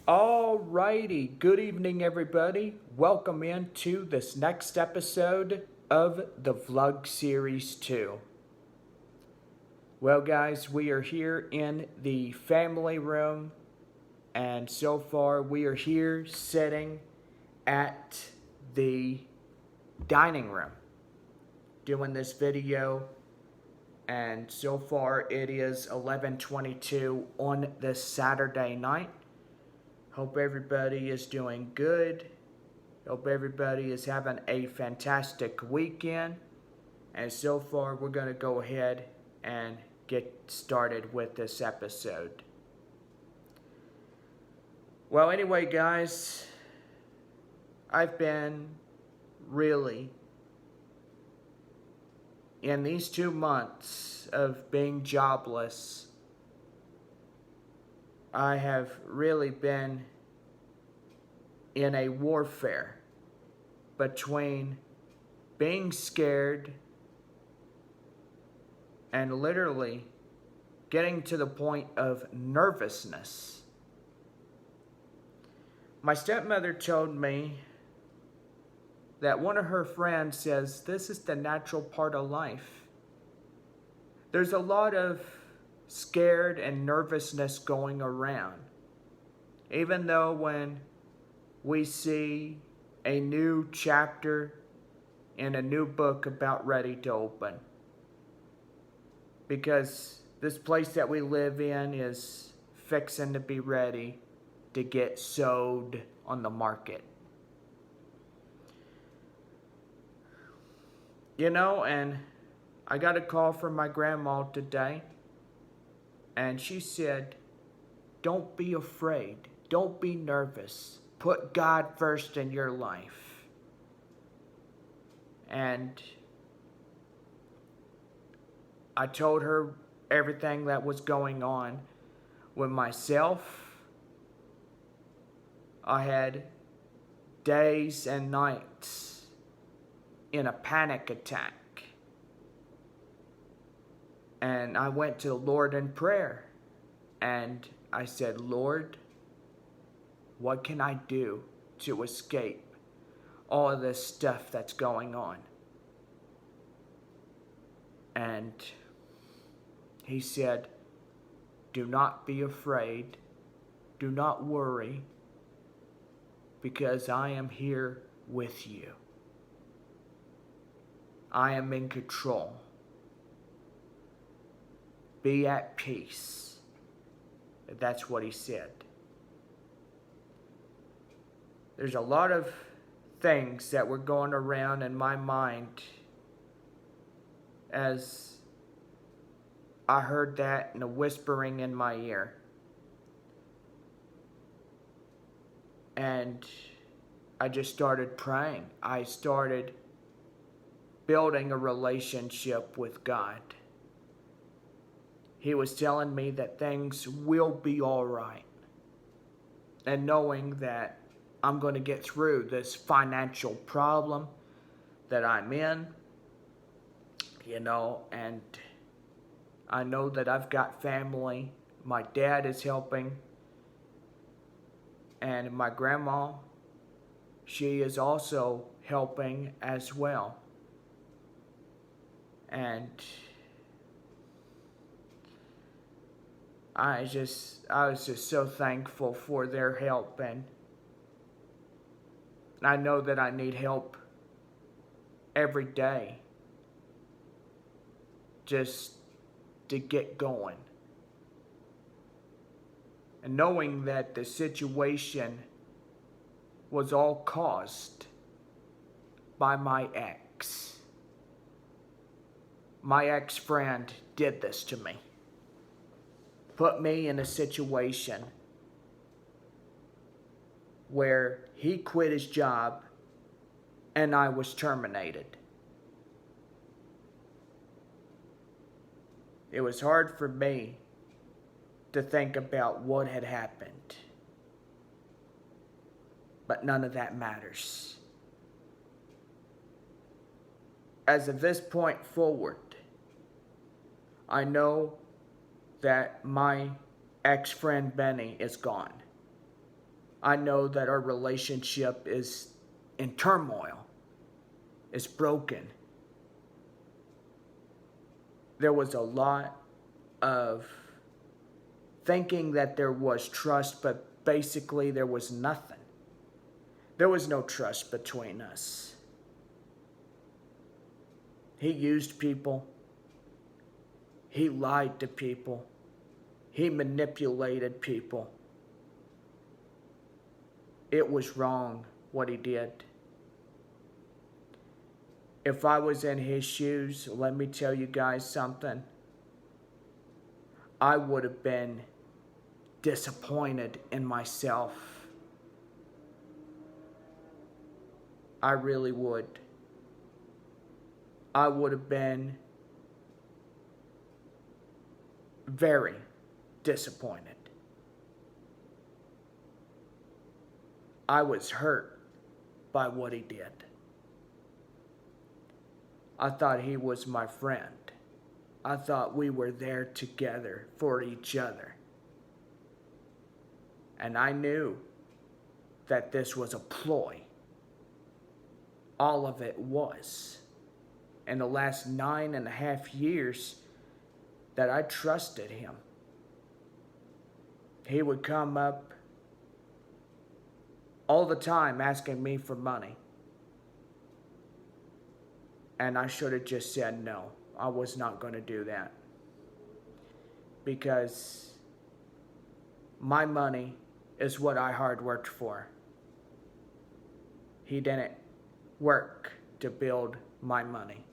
Alrighty, good evening everybody. Welcome into this next episode of the Vlog Series 2. Well guys, we are here in the family room and so far we are here sitting at the dining room doing this video, and so far it is 11:22 on this Saturday night. Hope everybody is doing good. Hope everybody is having a fantastic weekend. And so far, we're going to go ahead and get started with this episode. Well, anyway, guys, I've been really, in these 2 months of being jobless, I have really been in a warfare between being scared and literally getting to the point of nervousness. My stepmother told me that one of her friends says this is the natural part of life. There's a lot of scared and nervousness going around. Even though when we see a new chapter in a new book about ready to open. Because this place that we live in is fixing to be ready to get sold on the market. You know, and I got a call from my grandma today, and she said, don't be afraid. Don't be nervous. Put God first in your life. And I told her everything that was going on with myself. I had days and nights in a panic attack. And I went to the Lord in prayer. And I said, Lord, what can I do to escape all of this stuff that's going on? And he said, do not be afraid. Do not worry, because I am here with you. I am in control. Be at peace. That's what he said. There's a lot of things that were going around in my mind as I heard that and a whispering in my ear. And I just started praying. I started building a relationship with God. He was telling me that things will be all right. And knowing that I'm going to get through this financial problem that I'm in, you know, and I know that I've got family. My dad is helping. And my grandma, she is also helping as well. And I was just so thankful for their help, and I know that I need help every day just to get going. And knowing that the situation was all caused by my ex. My ex-friend did this to me. Put me in a situation where he quit his job and I was terminated. It was hard for me to think about what had happened. But none of that matters. As of this point forward, I know that my ex-friend Benny is gone. I know that our relationship is in turmoil. It's broken. There was a lot of thinking that there was trust, but basically there was nothing. There was no trust between us. He used people. He lied to people. He manipulated people. It was wrong what he did. If I was in his shoes, let me tell you guys something. I would have been disappointed in myself. I really would. I would have been very disappointed. I was hurt by what he did. I thought he was my friend. I thought we were there together for each other. And I knew that this was a ploy. All of it was. In the last 9.5 years that I trusted him, he would come up all the time asking me for money. And I should have just said no. I was not going to do that. Because my money is what I hard worked for. He didn't work to build my money.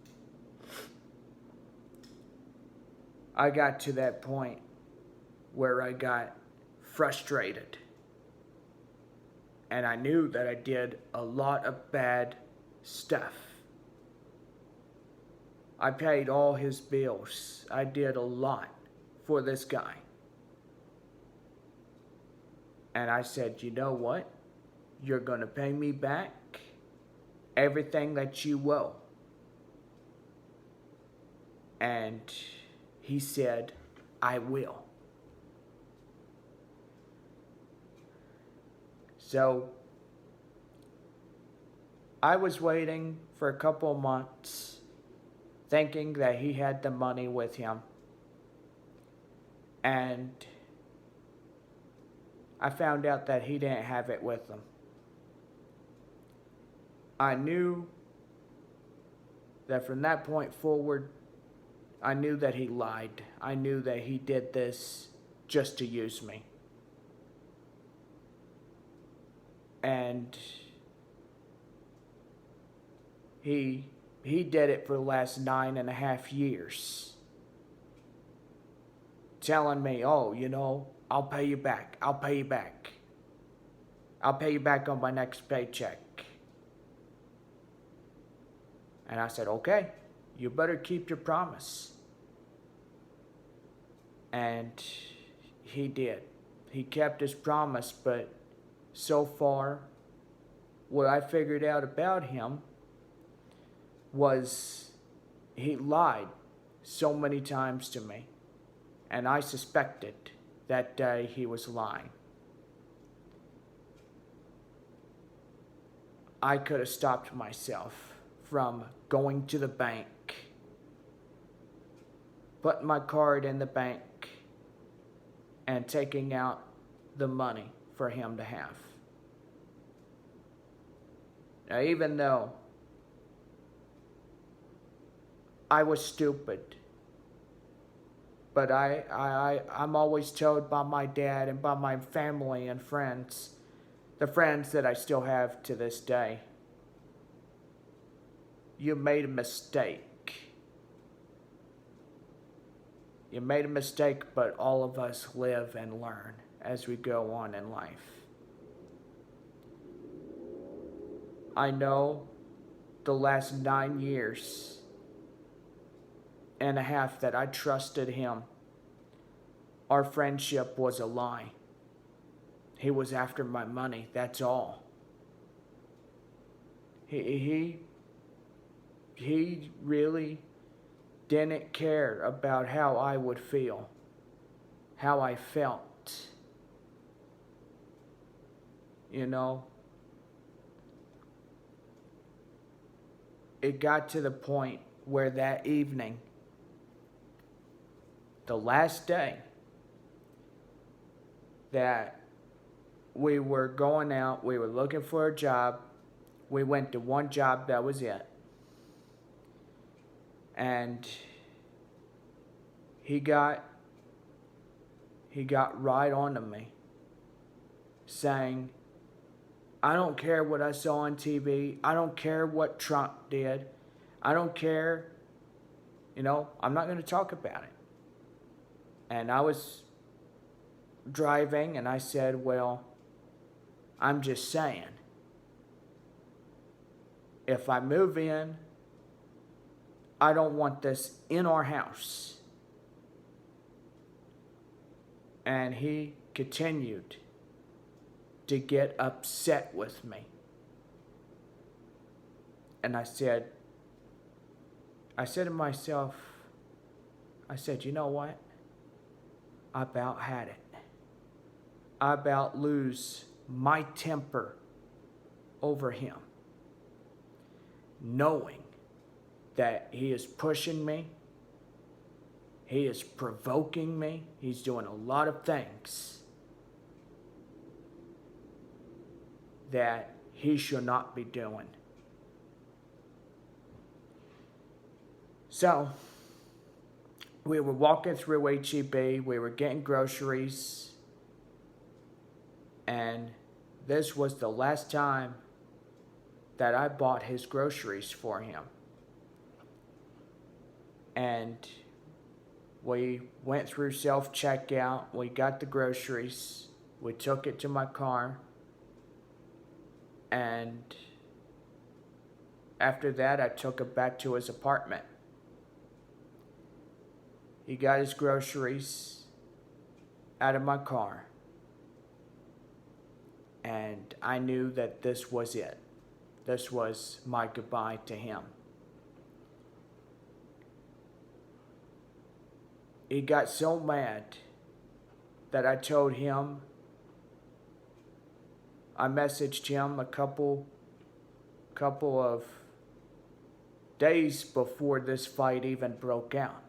I got to that point where I got frustrated. And I knew that I did a lot of bad stuff. I paid all his bills. I did a lot for this guy. And I said, you know what? You're going to pay me back everything that you owe. And he said, I will. So I was waiting for a couple months, thinking that he had the money with him. And I found out that he didn't have it with him. I knew that from that point forward, I knew that he lied. I knew that he did this just to use me. And he did it for the last 9.5 years. Telling me, oh, you know, I'll pay you back. I'll pay you back. I'll pay you back on my next paycheck. And I said, okay, you better keep your promise. And he did. He kept his promise, but so far, what I figured out about him was he lied so many times to me. And I suspected that day he was lying. I could have stopped myself from going to the bank, putting my card in the bank, and taking out the money for him to have. Now, even though I was stupid, but I'm always told by my dad and by my family and friends, the friends that I still have to this day, you made a mistake. You made a mistake, but all of us live and learn as we go on in life. I know the last 9.5 years that I trusted him, our friendship was a lie. He was after my money, that's all. He really didn't care about how I would feel, how I felt. you know, it got to the point where that evening, the last day that we were going out, we were looking for a job. We went to one job, that was it. And he got right onto me, saying, I don't care what I saw on TV. I don't care what Trump did. I don't care. I'm not going to talk about it. And I was driving and I said, well, I'm just saying, if I move in, I don't want this in our house. And he continued to get upset with me. And I said to myself, you know what? I about had it. I about lose my temper over him, knowing that he is pushing me, he is provoking me, he's doing a lot of things that he should not be doing. So, we were walking through HEB, we were getting groceries, and this was the last time that I bought his groceries for him. And we went through self-checkout, we got the groceries, we took it to my car, and after that I took it back to his apartment. He got his groceries out of my car, and I knew that this was it. This was my goodbye to him. He got so mad that I told him, I messaged him a couple of days before this fight even broke out.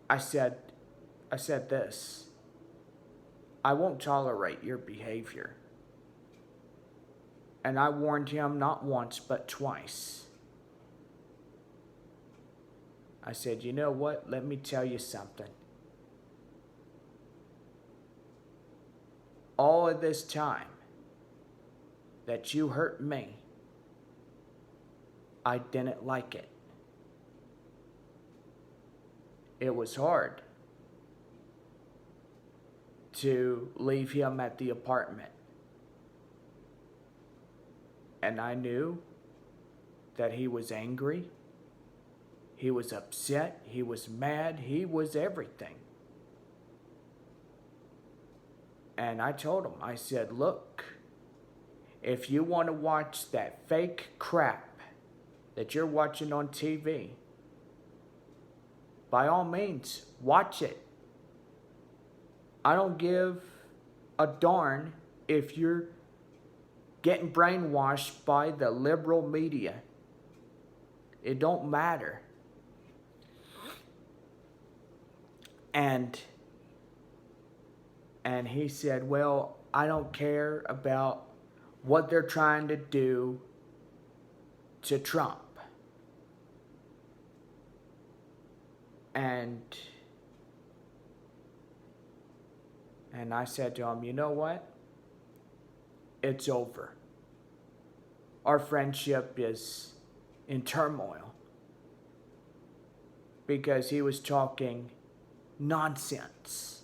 I said this, I won't tolerate your behavior. And I warned him not once, but twice. I said, you know what? Let me tell you something. All of this time that you hurt me, I didn't like it. It was hard to leave him at the apartment. And I knew that he was angry, he was upset, he was mad, he was everything. And I told him, I said, look, if you want to watch that fake crap that you're watching on TV, by all means, watch it. I don't give a darn if you're getting brainwashed by the liberal media. It don't matter. And he said, well, I don't care about what they're trying to do to Trump. And I said to him, you know what? It's over. Our friendship is in turmoil because he was talking nonsense.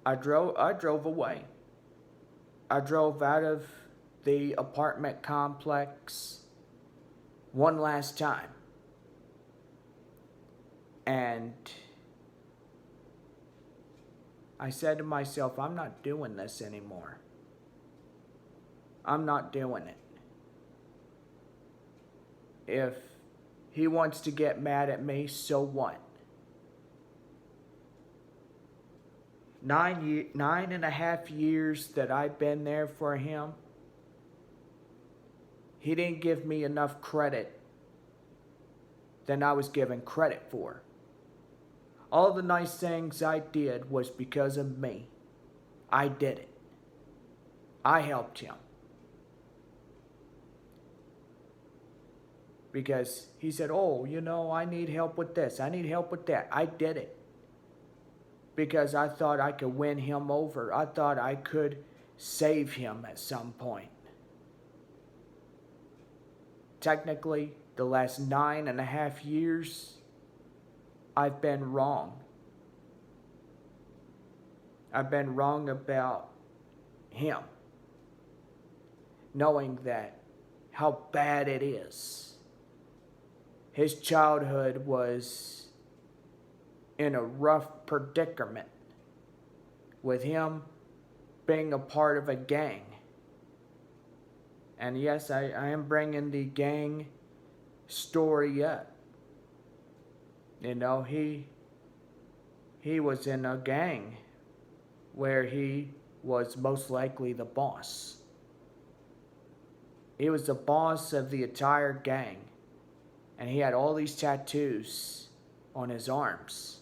I drove away. I drove out of the apartment complex one last time. And I said to myself, I'm not doing this anymore. I'm not doing it. If he wants to get mad at me, so what? nine and a half years that I've been there for him, he didn't give me enough credit than I was given credit for. All the nice things I did was because of me. I did it. I helped him. Because he said, oh, I need help with this. I need help with that. I did it. Because I thought I could win him over. I thought I could save him at some point. Technically, the last 9.5 years, I've been wrong. I've been wrong about him. Knowing that, how bad it is. His childhood was in a rough predicament with him being a part of a gang. And yes, I am bringing the gang story up. He was in a gang where he was most likely the boss. He was the boss of the entire gang. And he had all these tattoos on his arms.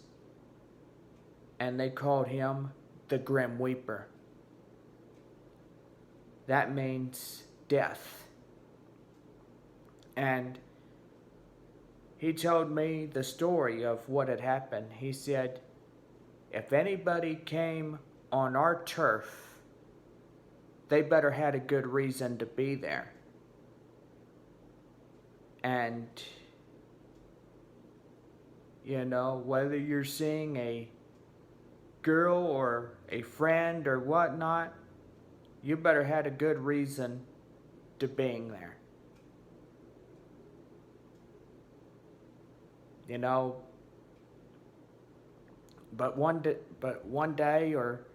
And they called him the Grim Reaper. That means death. And he told me the story of what had happened. He said, if anybody came on our turf, they better had a good reason to be there. And whether you're seeing a girl or a friend or whatnot, you better had a good reason to being there. But one day or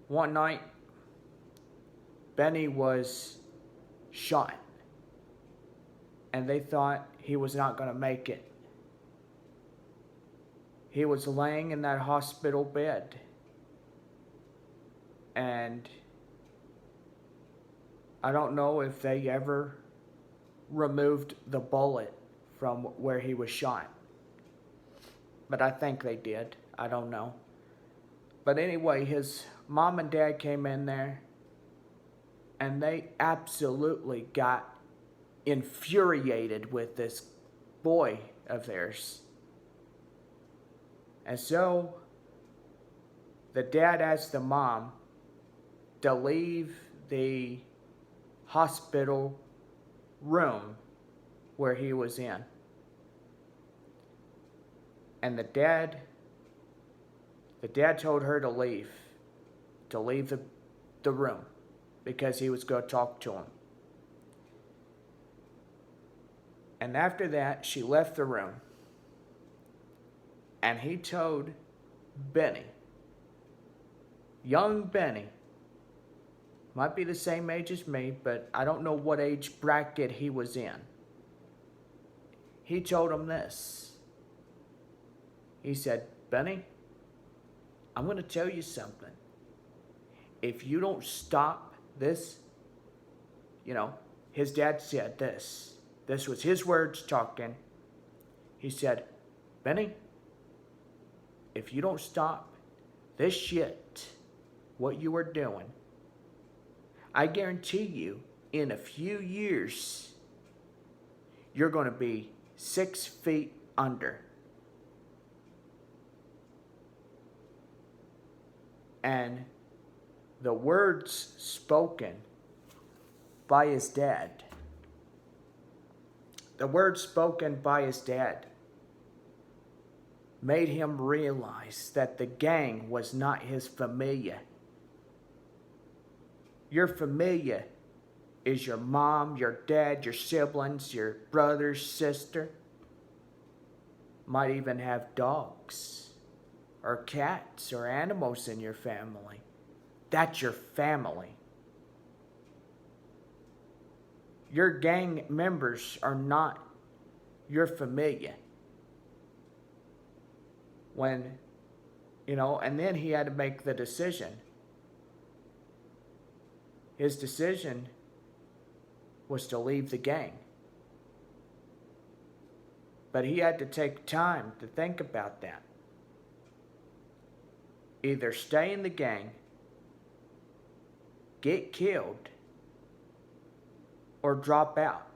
one night, Benny was shot. And they thought he was not going to make it. He was laying in that hospital bed. And I don't know if they ever removed the bullet from where he was shot. But I think they did. I don't know. But anyway, his mom and dad came in there. And they absolutely got infuriated with this boy of theirs. And so the dad asked the mom to leave the hospital room where he was in. And the dad told her to leave the room because he was going to talk to him. And after that, she left the room. And he told Benny, young Benny, might be the same age as me, but I don't know what age bracket he was in. He told him this. He said, Benny, I'm going to tell you something. If you don't stop this, his dad said this. This was his words talking. He said, Benny, if you don't stop this shit, what you are doing, I guarantee you, in a few years, you're going to be 6 feet under. And the words spoken by his dad, made him realize that the gang was not his familia. Your familia is your mom, your dad, your siblings, your brother, sister. Might even have dogs or cats or animals in your family. That's your family. Your gang members are not your familia. When and then he had to make the decision. His decision was to leave the gang. But he had to take time to think about that. Either stay in the gang, get killed, or drop out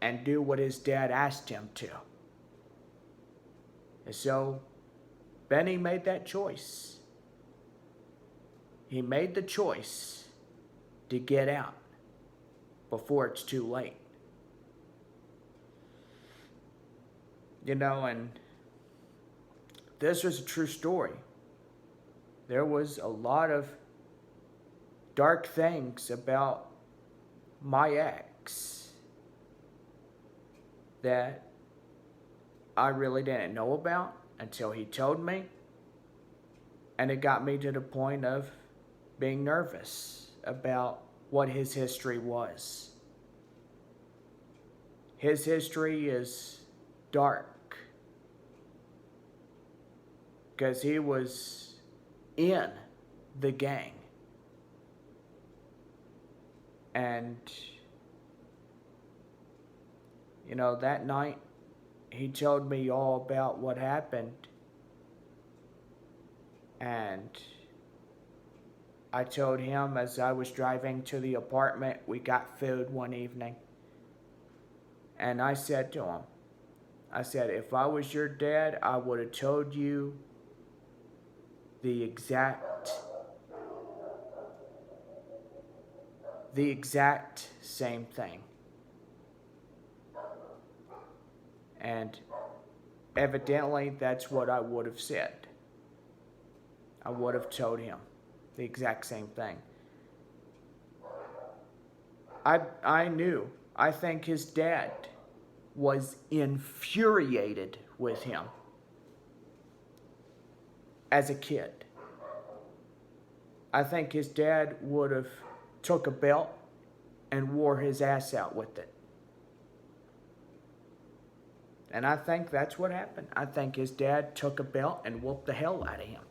and do what his dad asked him to. And so Benny made that choice. He made the choice to get out before it's too late. And this was a true story. There was a lot of dark things about my ex that I really didn't know about until he told me. And it got me to the point of being nervous about what his history was. His history is dark because he was in the gang. And, that night he told me all about what happened. And I told him as I was driving to the apartment, we got food one evening. And I said to him, if I was your dad, I would have told you the exact same thing. And evidently, that's what I would have said. I would have told him the exact same thing. I knew. I think his dad was infuriated with him as a kid. I think his dad would have took a belt and wore his ass out with it. And I think that's what happened. I think his dad took a belt and whooped the hell out of him.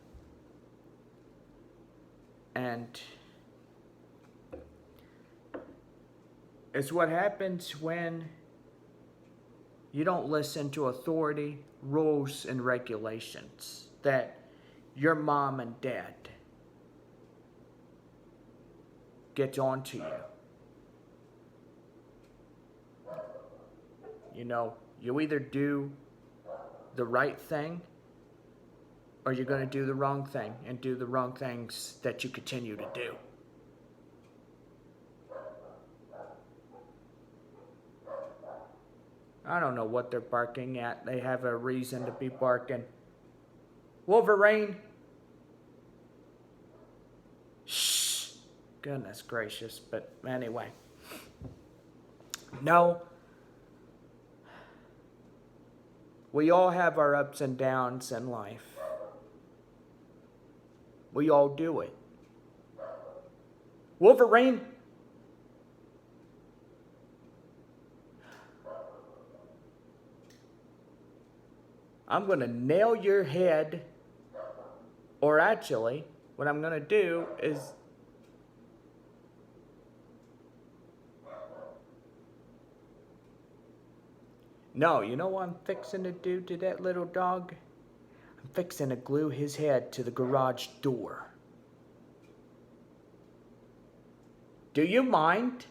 And it's what happens when you don't listen to authority, rules, and regulations that your mom and dad get onto you. You either do the right thing or you're going to do the wrong thing and do the wrong things that you continue to do. I don't know what they're barking at. They have a reason to be barking. Wolverine! Shh! Goodness gracious. But anyway. No. We all have our ups and downs in life. We all do it. Wolverine! I'm going to nail your head, or actually, what I'm going to do is no, you know what I'm fixing to do to that little dog? I'm fixing to glue his head to the garage door. Do you mind?